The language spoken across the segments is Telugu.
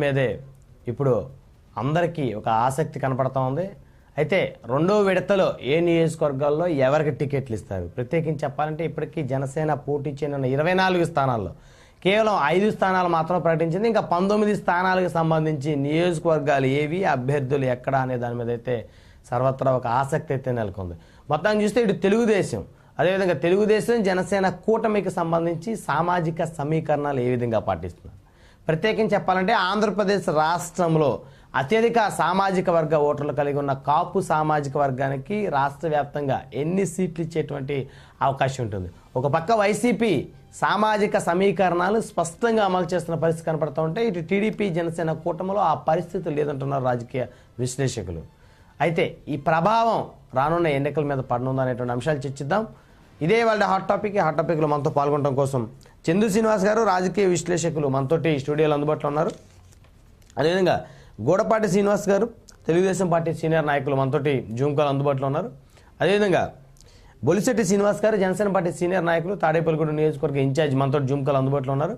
మీదే ఇప్పుడు అందరికీ ఒక ఆసక్తి కనపడతా ఉంది. అయితే రెండో విడతలో ఏ నియోజకవర్గాల్లో ఎవరికి టికెట్లు ఇస్తారు? ప్రత్యేకించి చెప్పాలంటే ఇప్పటికీ జనసేన పోటీ చేయనున్న 24 స్థానాల్లో కేవలం 5 స్థానాలు మాత్రం ప్రకటించింది. ఇంకా 19 స్థానాలకు సంబంధించి నియోజకవర్గాలు ఏవి, అభ్యర్థులు ఎక్కడ అనే దాని మీద అయితే సర్వత్రా ఒక ఆసక్తి అయితే నెలకొంది. మొత్తం చూస్తే ఇటు తెలుగుదేశం, అదేవిధంగా తెలుగుదేశం జనసేన కూటమికి సంబంధించి సామాజిక సమీకరణాలు ఏ విధంగా పాటిస్తున్నారు? ప్రత్యేకించి చెప్పాలంటే ఆంధ్రప్రదేశ్ రాష్ట్రంలో అత్యధిక సామాజిక వర్గ ఓటర్లు కలిగి ఉన్న కాపు సామాజిక వర్గానికి రాష్ట్ర వ్యాప్తంగా ఎన్ని సీట్లు ఇచ్చేటువంటి అవకాశం ఉంటుంది? ఒక పక్క వైసీపీ సామాజిక సమీకరణాలు స్పష్టంగా అమలు చేస్తున్న పరిస్థితి కనపడుతూ ఉంటే ఇటు టీడీపీ జనసేన కూటమిలో ఆ పరిస్థితి లేదంటున్నారు రాజకీయ విశ్లేషకులు. అయితే ఈ ప్రభావం రానున్న ఎన్నికల మీద పడనుందా అనేటువంటి అంశాలు చర్చిద్దాం. ఇదే వాళ్ళ హాట్ టాపిక్లో మనతో పాల్గొనడం కోసం చందు శ్రీనివాస్ గారు రాజకీయ విశ్లేషకులు మనతోటి స్టూడియోలో అందుబాటులో ఉన్నారు. అదేవిధంగా గూడపాటి శ్రీనివాస్ గారు తెలుగుదేశం పార్టీ సీనియర్ నాయకులు మనతోటి జూమ్ కాల్ అందుబాటులో ఉన్నారు. అదేవిధంగా బొలిశెట్టి శ్రీనివాస్ గారు జనసేన పార్టీ సీనియర్ నాయకులు తాడేపల్లిగూడ నియోజకవర్గ ఇన్ఛార్జ్ మనతోటి జూమ్ కాల్ అందుబాటులో ఉన్నారు.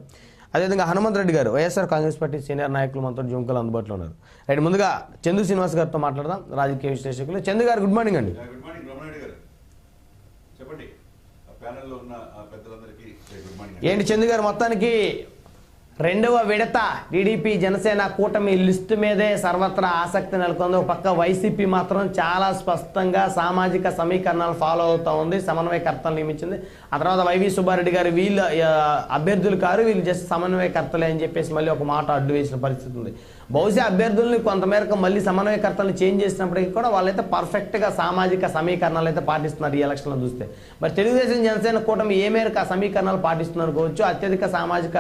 అదేవిధంగా హనుమంత్ రెడ్డి గారు వైఎస్ఆర్ కాంగ్రెస్ పార్టీ సీనియర్ నాయకులు మనతో జూమ్ కాల్ అందుబాటులో ఉన్నారు. రైట్, ముందుగా చందు శ్రీనివాస్ గారితో మాట్లాడదాం, రాజకీయ విశ్లేషకులు. చందు గారు గుడ్ మార్నింగ్ అండి. ఏంటి చందు గారు, మొత్తానికి రెండవ విడత టీడీపీ జనసేన కూటమి లిస్టు మీదే సర్వత్రా ఆసక్తి నెలకొంది. ఒక పక్క వైసీపీ మాత్రం చాలా స్పష్టంగా సామాజిక సమీకరణాలు ఫాలో అవుతూ ఉంది, సమన్వయకర్తలు నియమించింది. ఆ తర్వాత వైవి సుబ్బారెడ్డి గారు వీళ్ళు అభ్యర్థులు కారు, వీళ్ళు జస్ట్ సమన్వయకర్తలే అని చెప్పేసి మళ్ళీ ఒక మాట అడ్డు వేసిన పరిస్థితి ఉంది. బహుశా అభ్యర్థుల్ని కొంతమేరకు మళ్ళీ సమన్వయకర్తలను చేంజ్ చేసినప్పటికీ కూడా వాళ్ళైతే పర్ఫెక్ట్గా సామాజిక సమీకరణాలు అయితే పాటిస్తున్నారు ఈ ఎలక్షన్లో చూస్తే. మరి తెలుగుదేశం జనసేన కూటమి ఏ మేరకు ఆ సమీకరణాలు పాటిస్తున్నారనుకోవచ్చు? అత్యధిక సామాజిక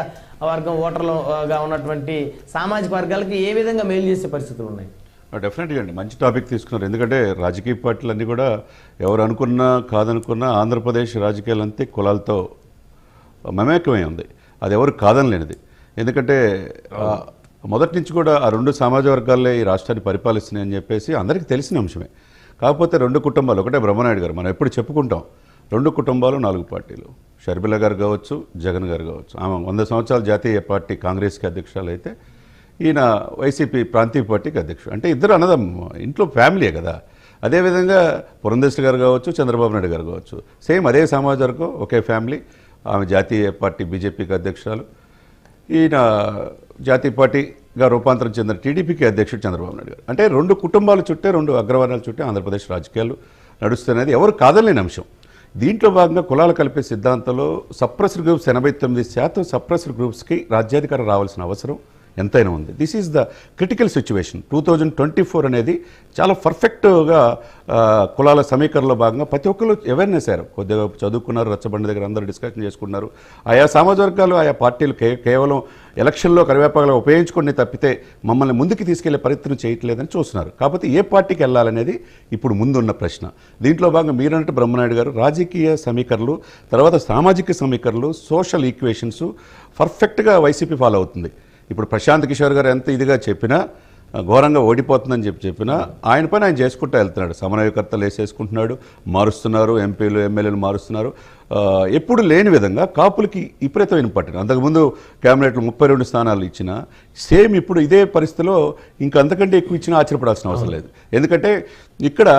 వర్గం ఓటర్లుగా ఉన్నటువంటి సామాజిక వర్గాలకి ఏ విధంగా మేలు చేసే పరిస్థితులు ఉన్నాయి? డెఫినెట్గా అండి, మంచి టాపిక్ తీసుకున్నారు. ఎందుకంటే రాజకీయ పార్టీలన్నీ కూడా ఎవరు అనుకున్నా కాదనుకున్నా ఆంధ్రప్రదేశ్ రాజకీయాలంతే కులాలతో మమేకమై ఉంది. అది ఎవరు కాదనలేనిది. ఎందుకంటే మొదటి నుంచి కూడా ఆ రెండు సమాజ వర్గాలే ఈ రాష్ట్రాన్ని పరిపాలిస్తున్నాయని చెప్పేసి అందరికీ తెలిసిన అంశమే. కాకపోతే రెండు కుటుంబాలు, ఒకటే బ్రహ్మనాయుడు గారు, మనం ఎప్పుడు చెప్పుకుంటాం 2 కుటుంబాలు 4 పార్టీలు. షర్మిల గారు కావచ్చు, జగన్ గారు కావచ్చు. ఆమె 100 సంవత్సరాల జాతీయ పార్టీ కాంగ్రెస్కి అధ్యక్షురాలు అయితే ఈయన వైసీపీ ప్రాంతీయ పార్టీకి అధ్యక్షుడు. అంటే ఇద్దరు అన్నదం ఇంట్లో ఫ్యామిలీయే కదా. అదేవిధంగా పురంధేశ్వరి గారు కావచ్చు, చంద్రబాబు నాయుడు గారు కావచ్చు, సేమ్ అదే సమాజ వర్గం, ఒకే ఫ్యామిలీ. ఆమె జాతీయ పార్టీ బీజేపీకి అధ్యక్షురాలు, ఈయన జాతీయ పార్టీగా రూపాంతరం చెందిన టీడీపీకి అధ్యక్షుడు చంద్రబాబు నాయుడు గారు. అంటే 2 కుటుంబాల చుట్టే, 2 అగ్రవర్ణాల చుట్టే ఆంధ్రప్రదేశ్ రాజకీయాలు నడుస్తున్నది ఎవరు కాదలేని అంశం. దీంట్లో భాగంగా కులాలు కలిపే సిద్ధాంతంలో సప్రెస్డ్ గ్రూప్స్ 89% సప్రెస్డ్ గ్రూప్స్కి రాజ్యాధికారం రావాల్సిన అవసరం ఎంతైనా ఉంది. This is the critical situation. 2024 అనేది చాలా పర్ఫెక్ట్గా కులాల సమీకరణలో భాగంగా ప్రతి ఒక్కరు అవేర్నెస్ అయ్యారు. కొద్దిగా చదువుకున్నారు, రచ్చబండి దగ్గర అందరూ డిస్కషన్ చేసుకున్నారు. ఆయా సామాజిక వర్గాలు, ఆయా పార్టీలు కేవలం ఎలక్షన్లో కరివేపాకలు ఉపయోగించుకొని తప్పితే మమ్మల్ని ముందుకు తీసుకెళ్లే ప్రయత్నం చేయట్లేదని చూస్తున్నారు. కాకపోతే ఏ పార్టీకి వెళ్ళాలనేది ఇప్పుడు ముందున్న ప్రశ్న. దీంట్లో భాగంగా మీరన్నట్టు బ్రహ్మనాయుడు గారు రాజకీయ సమీకరణలు, తర్వాత సామాజిక సమీకరణలు, సోషల్ ఈక్వేషన్స్ పర్ఫెక్ట్గా వైసీపీ ఫాలో అవుతుంది. ఇప్పుడు ప్రశాంత్ కిషోర్ గారు ఎంత ఇదిగా చెప్పినా, ఘోరంగా ఓడిపోతుందని చెప్పినా ఆయన పని ఆయన చేసుకుంటూ వెళ్తున్నాడు. సమన్వయకర్తలు వేసేసుకుంటున్నాడు, మారుస్తున్నారు, ఎంపీలు ఎమ్మెల్యేలు మారుస్తున్నారు. ఎప్పుడు లేని విధంగా కాపులకి విపరీతమైన పట్టిన. అంతకుముందు క్యాబినెట్లో 32 స్థానాలు ఇచ్చినా సేమ్ ఇప్పుడు ఇదే పరిస్థితిలో ఇంకా అంతకంటే ఎక్కువ ఇచ్చినా ఆశ్చర్యపడాల్సిన అవసరం లేదు. ఎందుకంటే ఇక్కడ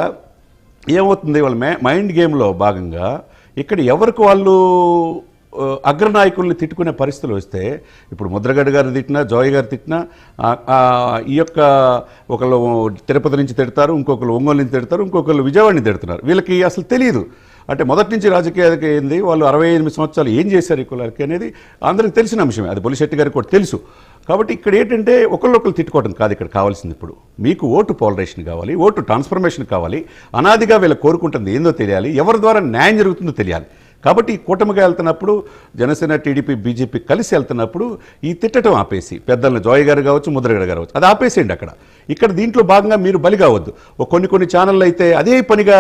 ఏమవుతుంది, వాళ్ళ మైండ్ గేమ్లో భాగంగా ఇక్కడ ఎవరికి వాళ్ళు అగ్రనాయకుల్ని తిట్టుకునే పరిస్థితులు వస్తే, ఇప్పుడు ముద్రగడ్డ గారు తిట్టినా, జోయ్ గారు తిట్టినా, ఈ యొక్క ఒకళ్ళు తిరుపతి నుంచి తిడతారు, ఇంకొకరు ఒంగోలు నుంచి తిడతారు, ఇంకొకరు విజయవాడని తిడుతున్నారు. వీళ్ళకి అసలు తెలియదు. అంటే మొదటి నుంచి రాజకీయాలకి ఏంది, వాళ్ళు 68 సంవత్సరాలు ఏం చేశారు ఈ కులాలకి అనేది అందరికీ తెలిసిన అంశమే. అది బొలిశెట్టి గారికి కూడా తెలుసు. కాబట్టి ఇక్కడ ఏంటంటే ఒకళ్ళొకరు తిట్టుకోవడం కాదు ఇక్కడ కావాల్సింది. ఇప్పుడు మీకు ఓటు పోలరైజేషన్ కావాలి, ఓటు ట్రాన్స్ఫర్మేషన్ కావాలి. అనాదిగా వీళ్ళు కోరుకుంటుంది ఏందో తెలియాలి, ఎవరి ద్వారా న్యాయం జరుగుతుందో తెలియాలి. కాబట్టి కూటమిగా వెళ్తున్నప్పుడు జనసేన, టీడీపీ, బీజేపీ కలిసి వెళ్తున్నప్పుడు ఈ తిట్టడం ఆపేసి, పెద్దలను జోయ్ గారు కావచ్చు, ముద్రగడ గారు కావచ్చు, అది ఆపేసేయండి అక్కడ. ఇక్కడ దీంట్లో భాగంగా మీరు బలి కావద్దు. కొన్ని ఛానళ్ళు అయితే అదే పనిగా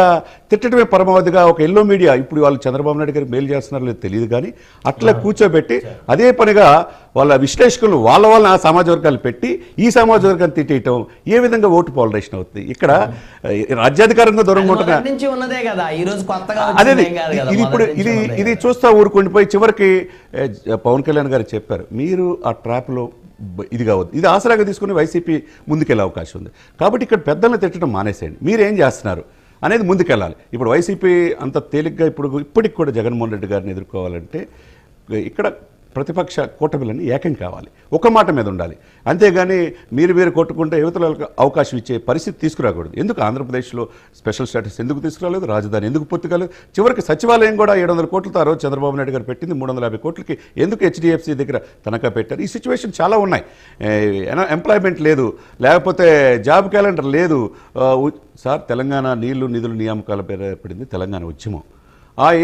తిట్టడమే పరమావధిగా ఒక ఎల్లో మీడియా, ఇప్పుడు వాళ్ళు చంద్రబాబు నాయుడు గారికి మేలు చేస్తున్నారో లేదో తెలియదు కానీ అట్లా కూర్చోబెట్టి అదే పనిగా వాళ్ళ విశ్లేషకులు వాళ్ళ ఆ సమాజ వర్గాలు పెట్టి ఈ సమాజ వర్గాన్ని తిట్టేయటం ఏ విధంగా ఓటు పోలరైజేషన్ అవుతుంది. ఇక్కడ రాజ్యాధికారంగా దూరంగా ఉంటున్నా అదే ఇది ఇప్పుడు ఇది చూస్తా ఊరుకుండిపోయి చివరికి పవన్ కళ్యాణ్ గారు చెప్పారు, మీరు ఆ ట్రాప్లో ఇది కావద్దు. ఇది ఆసరాగా తీసుకుని వైసీపీ ముందుకెళ్ళే అవకాశం ఉంది. కాబట్టి ఇక్కడ పెద్దలను తిట్టడం మానేసేయండి, మీరేం చేస్తున్నారు అనేది ముందుకెళ్ళాలి. ఇప్పుడు వైసీపీ అంత తేలిగ్గా ఇప్పటికి కూడా జగన్మోహన్ రెడ్డి గారిని ఎదుర్కోవాలంటే ఇక్కడ ప్రతిపక్ష కూటమిలన్నీ ఏకం కావాలి, ఒక మాట మీద ఉండాలి. అంతేగాని మీరు కొట్టుకుంటే యువతలకు అవకాశం ఇచ్చే పరిస్థితి తీసుకురాకూడదు. ఎందుకు ఆంధ్రప్రదేశ్లో స్పెషల్ స్టేటస్ ఎందుకు తీసుకురాలేదు, రాజధాని ఎందుకు పూర్తి కాలేదు, చివరికి సచివాలయం కూడా 700 కోట్లతో ఆ రోజు చంద్రబాబు నాయుడు గారు పెట్టింది 350 కోట్లకి ఎందుకు హెచ్డిఎఫ్సి దగ్గర తనఖా పెట్టారు. ఈ సిచ్యువేషన్ చాలా ఉన్నాయి. ఎంప్లాయ్మెంట్ లేదు, లేకపోతే జాబ్ క్యాలెండర్ లేదు. సార్, తెలంగాణ నీళ్లు నిధులు నియామకాల పేరు ఏర్పడింది తెలంగాణ ఉద్యమం.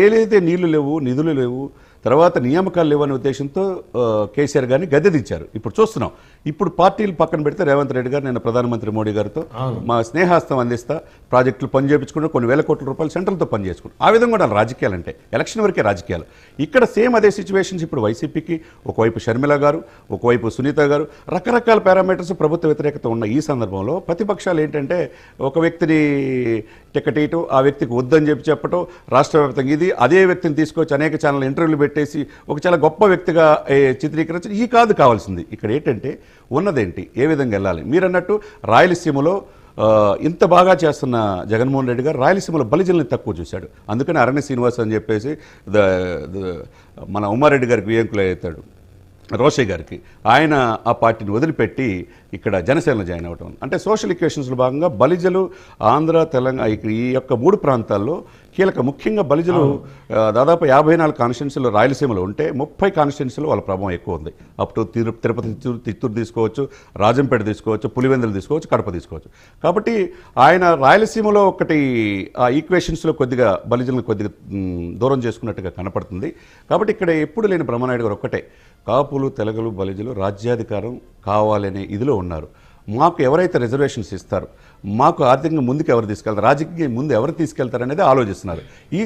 ఏదైతే నీళ్లు లేవు, నిధులు లేవు, తర్వాత నియామకాలు లేవనే ఉద్దేశంతో కేసీఆర్ గారిని గద్దెదించారు. ఇప్పుడు చూస్తున్నాం. ఇప్పుడు పార్టీలు పక్కన పెడితే రేవంత్ రెడ్డి గారు నిన్న ప్రధానమంత్రి మోడీ గారితో మా స్నేహాస్తం అందిస్తా, ప్రాజెక్టులు పని చేయించుకుంటూ కొన్ని వేల కోట్ల రూపాయలు సెంట్రల్తో పని చేసుకుంటాం. ఆ విధంగా కూడా రాజకీయాలు అంటే ఎలక్షన్ వరకే రాజకీయాలు. ఇక్కడ సేమ్ అదే సిచ్యువేషన్స్ ఇప్పుడు వైసీపీకి ఒకవైపు షర్మిల గారు, ఒకవైపు సునీత గారు, రకరకాల పారామీటర్స్ ప్రభుత్వ వ్యతిరేకత ఉన్న ఈ సందర్భంలో ప్రతిపక్షాలు ఏంటంటే ఒక వ్యక్తిని టికెట్ ఇవ్వటం, ఆ వ్యక్తికి వద్దని చెప్పటం, రాష్ట్ర వ్యాప్తంగా ఇది అదే వ్యక్తిని తీసుకొచ్చి అనేక ఛానల్ ఇంటర్వ్యూలు పెట్టేసి ఒక చాలా గొప్ప వ్యక్తిగా చిత్రీకరించడం ఈ కాదు కావాల్సింది. ఇక్కడ ఏంటంటే ఉన్నదేంటి, ఏ విధంగా వెళ్ళాలి. మీరు అన్నట్టు రాయలసీమలో ఇంత బాగా చేస్తున్న జగన్మోహన్ రెడ్డి గారు రాయలసీమలో బలిజల్ని తక్కువ చూశాడు. అందుకని అరణ్య శ్రీనివాస్ అని చెప్పేసి మన ఉమ్మారెడ్డి గారికి వియంకులు అవుతాడు, రోషయ్య గారికి, ఆయన ఆ పార్టీని వదిలిపెట్టి ఇక్కడ జనసేనలో జాయిన్ అవ్వటం. అంటే సోషల్ ఈక్వేషన్స్లో భాగంగా బలిజలు ఆంధ్ర, తెలంగాణ ఈ యొక్క 3 ప్రాంతాల్లో కీలక, ముఖ్యంగా బలిజలు దాదాపు 54 కాన్స్టిట్యున్సీలు రాయలసీమలో ఉంటే 30 కాన్స్టిట్యున్సీలో వాళ్ళ ప్రభావం ఎక్కువ ఉంది. అప్ టు తిరుపతి, చిత్తూరు తీసుకోవచ్చు, రాజంపేట తీసుకోవచ్చు, పులివెందులు తీసుకోవచ్చు, కడప తీసుకోవచ్చు. కాబట్టి ఆయన రాయలసీమలో ఒకటి ఆ ఈక్వేషన్స్లో కొద్దిగా బలిజలను కొద్దిగా దూరం చేసుకున్నట్టుగా కనపడుతుంది. కాబట్టి ఇక్కడ ఎప్పుడు లేని బ్రహ్మనాయుడు గారు ఒక్కటే, కాపులు, తెలగలు, బలిజలు రాజ్యాధికారం కావాలనే ఇదిలో ఉన్నారు. మాకు ఎవరైతే రిజర్వేషన్స్ ఇస్తారో, మాకు ఆర్థికంగా ముందుకు ఎవరు తీసుకెళ్తారు, రాజకీయ ముందు ఎవరు తీసుకెళ్తారు అనేది ఆలోచిస్తున్నారు. ఈ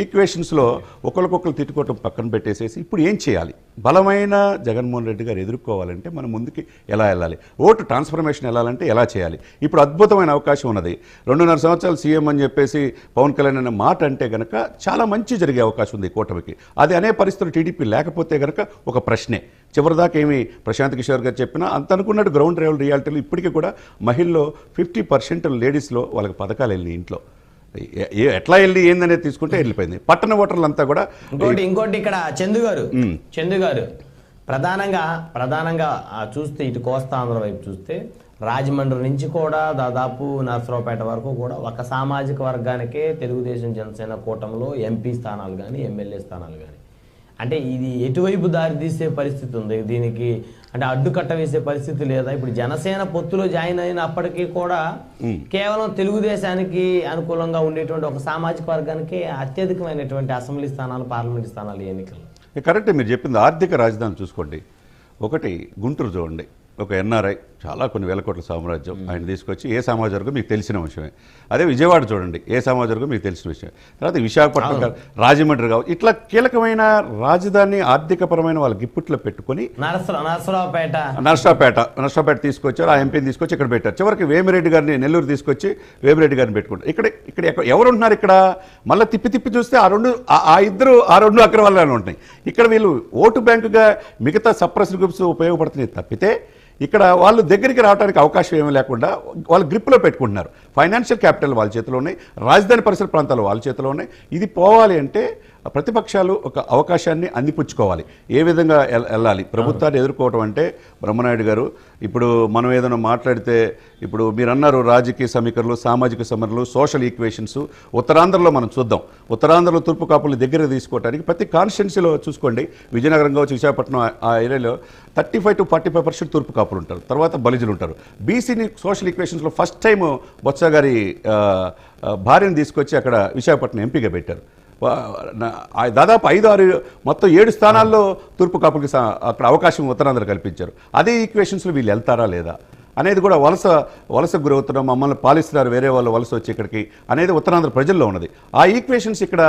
ఈక్వేషన్స్లో ఒకరికొకరు తిట్టుకోవటం పక్కన పెట్టేసేసి ఇప్పుడు ఏం చేయాలి, బలమైన జగన్మోహన్ రెడ్డి గారు ఎదుర్కోవాలంటే మనం ముందుకి ఎలా వెళ్ళాలి, ఓటు ట్రాన్స్ఫర్మేషన్ వెళ్ళాలంటే ఎలా చేయాలి. ఇప్పుడు అద్భుతమైన అవకాశం ఉన్నది. 2.5 సంవత్సరాలు సీఎం అని చెప్పేసి పవన్ కళ్యాణ్ అనే మాట అంటే కనుక చాలా మంచి జరిగే అవకాశం ఉంది కూటమికి. అది అనే పరిస్థితులు టీడీపీ లేకపోతే కనుక ఒక ప్రశ్నే. చివరిదాకా ఏమి ప్రశాంత్ కిషోర్ గారు చెప్పినా అంత అనుకున్నట్టు గ్రౌండ్ లెవెల్ రియాలిటీలు ఇప్పటికీ కూడా మహిళల్లో 50% లేడీస్లో వాళ్ళకి పథకాలు వెళ్ళి ఇంట్లో ఎట్లా వెళ్ళి ఏందనేది తీసుకుంటే వెళ్ళిపోయింది. పట్టణ ఓటర్లంతా కూడా ఇంకోటి ఇక్కడ చందు గారు ప్రధానంగా చూస్తే ఇటు కోస్తాంధ్ర వైపు చూస్తే రాజమండ్రి నుంచి కూడా దాదాపు నరసరావుపేట వరకు కూడా ఒక సామాజిక వర్గానికే తెలుగుదేశం జనసేన కూటమిలో ఎంపీ స్థానాలు కానీ ఎమ్మెల్యే స్థానాలు కానీ, అంటే ఇది ఎటువైపు దారి తీసే పరిస్థితి ఉంది, దీనికి అంటే అడ్డుకట్ట వేసే పరిస్థితి లేదా? ఇప్పుడు జనసేన పొత్తులో జాయిన్ అయినప్పటికీ కూడా కేవలం తెలుగుదేశానికి అనుకూలంగా ఉండేటువంటి ఒక సామాజిక వర్గానికి అత్యధికమైనటువంటి అసెంబ్లీ స్థానాలు, పార్లమెంట్ స్థానాలు ఎన్నికలు. కరెక్టే మీరు చెప్పింది. ఆర్థిక రాజధాని చూసుకోండి. ఒకటి గుంటూరు చూడండి, ఒక ఎన్ఆర్ఐ, చాలా కొన్ని వేల కోట్ల సామ్రాజ్యం, ఆయన తీసుకొచ్చి ఏ సమాజ వర్గం మీకు తెలిసిన విషయమే. అదే విజయవాడ చూడండి, ఏ సమాజ వర్గం మీకు తెలిసిన విషయం. తర్వాత విశాఖపట్నం, రాజమండ్రి కావచ్చు, ఇట్లా కీలకమైన రాజధాని ఆర్థికపరమైన వాళ్ళ గిప్పుట్లో పెట్టుకొని నరసరావుపేట తీసుకొచ్చారు. ఆ ఎంపీని తీసుకొచ్చి ఇక్కడ పెట్టారు. చివరికి వేమిరెడ్డి గారిని నెల్లూరు తీసుకొచ్చి వేమిరెడ్డి గారిని పెట్టుకుంటారు. ఇక్కడ ఎవరు ఉంటున్నారు? ఇక్కడ మళ్ళీ తిప్పి చూస్తే ఆ ఇద్దరు అక్కడ వాళ్ళనే ఉంటాయి. ఇక్కడ వీళ్ళు ఓటు బ్యాంకుగా మిగతా సప్రెస్డ్ గ్రూప్స్ ఉపయోగపడుతున్నాయి తప్పితే ఇక్కడ వాళ్ళు దగ్గరికి రావడానికి అవకాశం ఏమీ లేకుండా వాళ్ళు గ్రిప్లో పెట్టుకుంటున్నారు. ఫైనాన్షియల్ క్యాపిటల్ వాళ్ళ చేతిలో ఉన్నాయి, రాజధాని పరిసర ప్రాంతాలు వాళ్ళ చేతిలో ఉన్నాయి. ఇది పోవాలి అంటే ప్రతిపక్షాలు ఒక అవకాశాన్ని అందిపుచ్చుకోవాలి. ఏ విధంగా వెళ్ళాలి ప్రభుత్వాన్ని ఎదుర్కోవటం అంటే, బ్రహ్మనాయుడు గారు ఇప్పుడు మనం ఏదైనా మాట్లాడితే, ఇప్పుడు మీరు అన్నారు రాజకీయ సమీకరణలు, సామాజిక సమరలు, సోషల్ ఈక్వేషన్స్. ఉత్తరాంధ్రలో మనం చూద్దాం. ఉత్తరాంధ్రలో తూర్పు కాపులు దగ్గర తీసుకోవడానికి ప్రతి కాన్స్టిట్యున్సీలో చూసుకోండి, విజయనగరం కావచ్చు, విశాఖపట్నం ఆ ఏరియాలో 35 to 45% తూర్పు కాపులు ఉంటారు, తర్వాత బలిజలు ఉంటారు. బీసీని సోషల్ ఈక్వేషన్స్లో ఫస్ట్ టైం బొత్స గారి భార్యను తీసుకొచ్చి అక్కడ విశాఖపట్నం ఎంపీగా పెట్టారు. దాదాపు 5-6 మొత్తం 7 స్థానాల్లో తూర్పు కాపులకి అక్కడ అవకాశం ఉత్తరాంధ్ర కల్పించారు. అదే ఈక్వేషన్స్లో వీళ్ళు వెళ్తారా లేదా అనేది కూడా వలస గురవుతున్నాం, మమ్మల్ని పాలిస్తున్నారు వేరే వాళ్ళు వలస వచ్చి ఇక్కడికి అనేది ఉత్తరాంధ్ర ప్రజల్లో ఉన్నది. ఆ ఈక్వేషన్స్ ఇక్కడ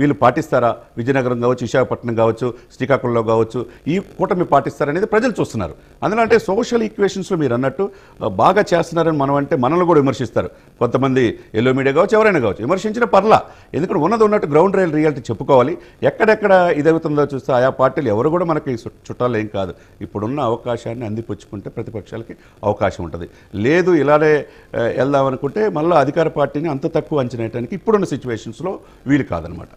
వీళ్ళు పాటిస్తారా? విజయనగరం కావచ్చు, విశాఖపట్నం కావచ్చు, శ్రీకాకుళంలో కావచ్చు, ఈ కూటమి పాటిస్తారనేది ప్రజలు చూస్తున్నారు. అందులో అంటే సోషల్ ఈక్వేషన్స్లో మీరు అన్నట్టు బాగా చేస్తున్నారని మనం అంటే మనల్ని కూడా విమర్శిస్తారు కొంతమంది, ఎల్లో మీడియా కావచ్చు, ఎవరైనా కావచ్చు, విమర్శించిన పర్లా. ఎందుకంటే ఉన్నది ఉన్నట్టు గ్రౌండ్ రియాలిటీ చెప్పుకోవాలి. ఎక్కడెక్కడ ఇదవుతుందో చూస్తే ఆయా పార్టీలు ఎవరు కూడా మనకి చుట్టాలు ఏం కాదు. ఇప్పుడున్న అవకాశాన్ని అందిపుచ్చుకుంటే ప్రతిపక్షాలకి అవకాశం ఉంటుంది. లేదు ఇలానే వెళ్దామనుకుంటే మళ్ళీ అధికార పార్టీని అంత తక్కువ అంచనా వేయడానికి ఇప్పుడున్న సిచ్యువేషన్స్లో వీలు కాదనమాట.